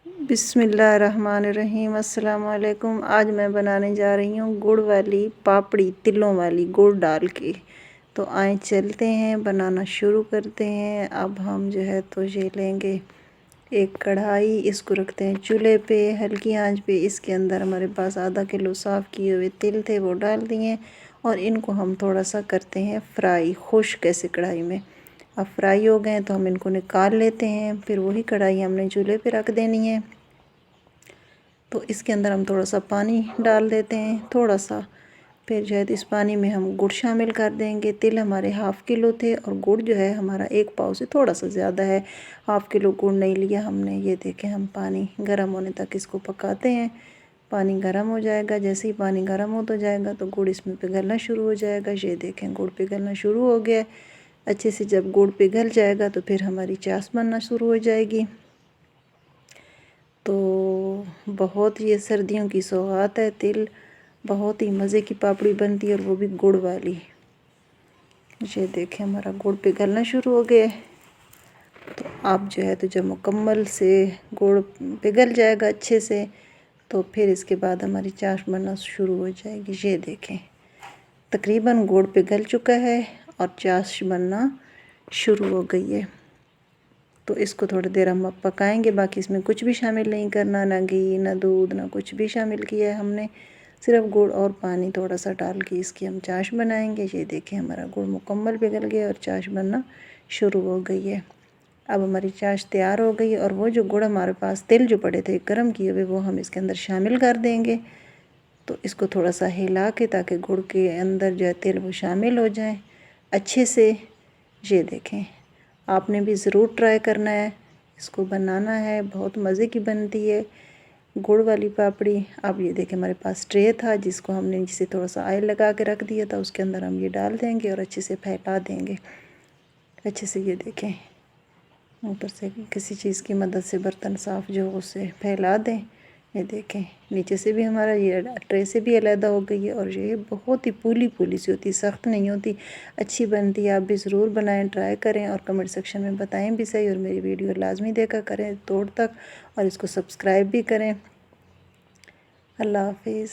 बिस्मिल्लाहिर्रहमानिर्रहीम। अस्सलाम वालेकुम। आज मैं बनाने जा रही हूँ गुड़ वाली पापड़ी, तिलों वाली, गुड़ डाल के। तो आए चलते हैं, बनाना शुरू करते हैं। अब हम जो है तो ये लेंगे एक कढ़ाई, इसको रखते हैं चूल्हे पे हल्की आंच पे। इसके अंदर हमारे पास आधा किलो साफ़ किए हुए तिल थे, वो डाल दिए और इनको हम थोड़ा सा करते हैं फ्राई, खुश्क ऐसे कढ़ाई में। अब फ्राई हो गए तो हम इनको निकाल लेते हैं। फिर वही कढ़ाई हमने चूल्हे पे रख देनी है। तो इसके अंदर हम थोड़ा सा पानी डाल देते हैं, थोड़ा सा। फिर जो है इस पानी में हम गुड़ शामिल कर देंगे। तिल हमारे हाफ़ किलो थे और गुड़ जो है हमारा 1 पाव से थोड़ा सा ज़्यादा है। हाफ़ किलो गुड़ नहीं लिया हमने। ये देखें, हम पानी गर्म होने तक इसको पकाते हैं। पानी गर्म हो जाएगा, जैसे ही पानी गर्म होता जाएगा तो गुड़ इसमें पिघलना शुरू हो जाएगा। ये देखें, गुड़ पिघलना शुरू हो गया अच्छे से। जब गुड़ पिघल जाएगा तो फिर हमारी चाश बनना शुरू हो जाएगी। तो बहुत ये सर्दियों की सौगात है तिल। बहुत ही मज़े की पापड़ी बनती है और वो भी गुड़ वाली। ये देखें, हमारा गुड़ पिघलना शुरू हो गया है। तो आप जो है तो जब मुकम्मल से गुड़ पिघल जाएगा अच्छे से तो फिर इसके बाद हमारी चाश बनना शुरू हो जाएगी। ये देखें, तकरीबन गुड़ पिघल चुका है और चाश बनना शुरू हो गई है। तो इसको थोड़ी देर हम अब पकाएंगे। बाकी इसमें कुछ भी शामिल नहीं करना, ना घी ना दूध ना कुछ भी शामिल किया है हमने। सिर्फ गुड़ और पानी थोड़ा सा डाल के इसकी हम चाश बनाएंगे। ये देखें, हमारा गुड़ मुकम्मल पिघल गया और चाश बनना शुरू हो गई है। अब हमारी चाश तैयार हो गई है और वो जो गुड़ हमारे पास तिल जो पड़े थे गर्म किए हुए, वो हम इसके अंदर शामिल कर देंगे। तो इसको थोड़ा सा हिला के, ताकि गुड़ के अंदर जो है तिल वो शामिल हो जाए अच्छे से। ये देखें, आपने भी ज़रूर ट्राई करना है, इसको बनाना है। बहुत मज़े की बनती है गुड़ वाली पापड़ी। अब ये देखें, हमारे पास ट्रे था जिसको हमने नीचे थोड़ा सा ऑयल लगा के रख दिया था। उसके अंदर हम ये डाल देंगे और अच्छे से फैला देंगे अच्छे से। ये देखें, ऊपर से किसी चीज़ की मदद से बर्तन साफ़ जो हो उससे फैला दें। ये देखें, नीचे से भी हमारा ये ट्रे से भी अलहदा हो गई है और ये बहुत ही पूली पूली सी होती, सख्त नहीं होती, अच्छी बनती है। आप भी ज़रूर बनाएं, ट्राई करें और कमेंट सेक्शन में बताएं भी सही। और मेरी वीडियो लाजमी देखा करें तोड़ तक और इसको सब्सक्राइब भी करें। अल्लाह हाफिज़।